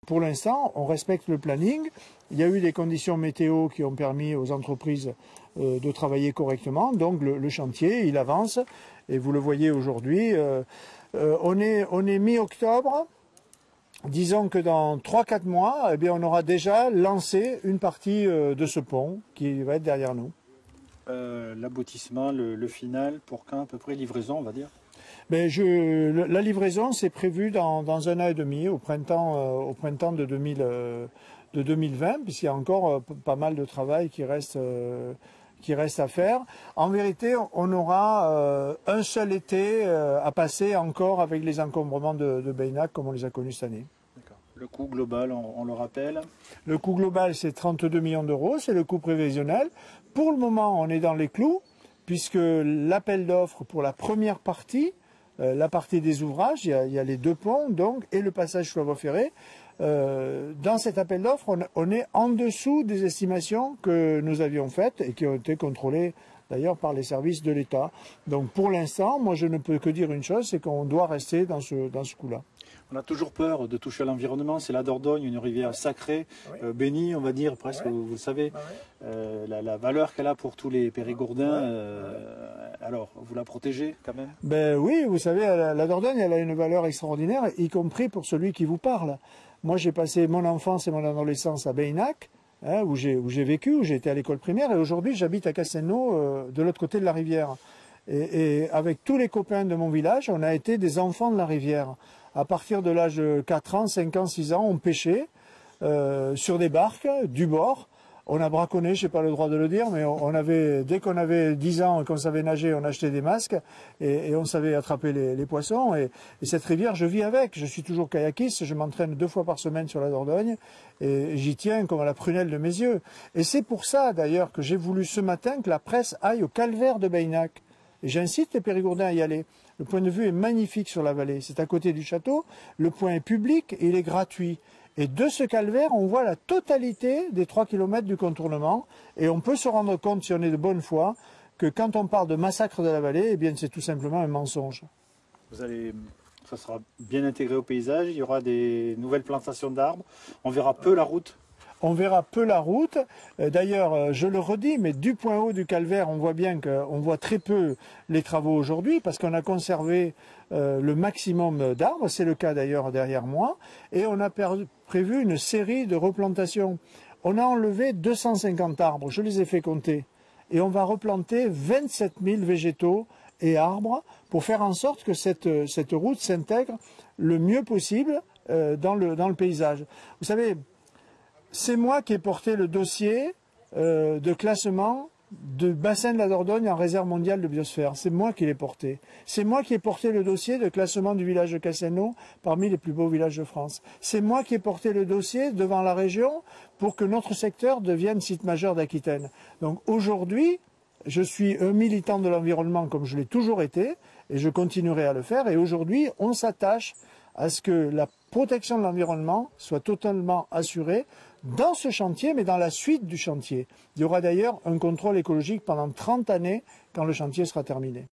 Pour l'instant, on respecte le planning. Il y a eu des conditions météo qui ont permis aux entreprises de travailler correctement. Donc le chantier, il avance. Et vous le voyez aujourd'hui, on est mi-octobre. Disons que dans 3-4 mois, eh bien, on aura déjà lancé une partie de ce pont qui va être derrière nous. L'aboutissement, le final, pour quand à peu près, livraison on va dire? Ben, la livraison c'est prévu dans 1 an et demi, au printemps de 2020, puisqu'il y a encore pas mal de travail qui reste à faire. En vérité, on aura un seul été à passer encore avec les encombrements de Beynac comme on les a connus cette année. Le coût global, on le rappelle? Le coût global, c'est 32 millions d'euros, c'est le coût prévisionnel. Pour le moment, on est dans les clous, puisque l'appel d'offres pour la première partie, la partie des ouvrages, il y a les 2 ponts donc, et le passage sous la voie ferrée. Dans cet appel d'offres, on est en dessous des estimations que nous avions faites et qui ont été contrôlées d'ailleurs par les services de l'État. Donc pour l'instant, moi je ne peux que dire une chose, c'est qu'on doit rester dans ce coup-là. On a toujours peur de toucher à l'environnement, c'est la Dordogne, une rivière sacrée, bénie on va dire presque, vous le savez, la valeur qu'elle a pour tous les Périgourdins, alors vous la protégez quand même? Ben oui, vous savez, la Dordogne elle a une valeur extraordinaire, y compris pour celui qui vous parle. Moi j'ai passé mon enfance et mon adolescence à Beynac, où j'ai vécu, où j'ai été à l'école primaire, et aujourd'hui j'habite à Castelnau, de l'autre côté de la rivière. Et avec tous les copains de mon village, on a été des enfants de la rivière. À partir de l'âge de 4 ans, 5 ans, 6 ans, on pêchait sur des barques du bord. On a braconné, je n'ai pas le droit de le dire, mais dès qu'on avait 10 ans et qu'on savait nager, on achetait des masques et on savait attraper les poissons. Et cette rivière, je vis avec. Je suis toujours kayakiste, je m'entraîne 2 fois par semaine sur la Dordogne et j'y tiens comme à la prunelle de mes yeux. Et c'est pour ça d'ailleurs que j'ai voulu ce matin que la presse aille au calvaire de Beynac. Et j'incite les Périgourdins à y aller. Le point de vue est magnifique sur la vallée. C'est à côté du château. Le point est public et il est gratuit. Et de ce calvaire, on voit la totalité des 3 km du contournement. Et on peut se rendre compte, si on est de bonne foi, que quand on parle de massacre de la vallée, eh bien c'est tout simplement un mensonge. Ça sera bien intégré au paysage. Il y aura des nouvelles plantations d'arbres. On verra peu la route. On verra peu la route. D'ailleurs, je le redis, mais du point haut du calvaire, on voit bien qu'on voit très peu les travaux aujourd'hui parce qu'on a conservé le maximum d'arbres. C'est le cas d'ailleurs derrière moi. Et on a prévu une série de replantations. On a enlevé 250 arbres, je les ai fait compter. Et on va replanter 27 000 végétaux et arbres pour faire en sorte que cette route s'intègre le mieux possible dans le paysage. Vous savez, c'est moi qui ai porté le dossier de classement de bassin de la Dordogne en réserve mondiale de biosphère. C'est moi qui l'ai porté. C'est moi qui ai porté le dossier de classement du village de Castelnau parmi les plus beaux villages de France. C'est moi qui ai porté le dossier devant la région pour que notre secteur devienne site majeur d'Aquitaine. Donc aujourd'hui, je suis un militant de l'environnement comme je l'ai toujours été et je continuerai à le faire. Et aujourd'hui, on s'attache à ce que la protection de l'environnement soit totalement assurée dans ce chantier, mais dans la suite du chantier. Il y aura d'ailleurs un contrôle écologique pendant 30 années quand le chantier sera terminé.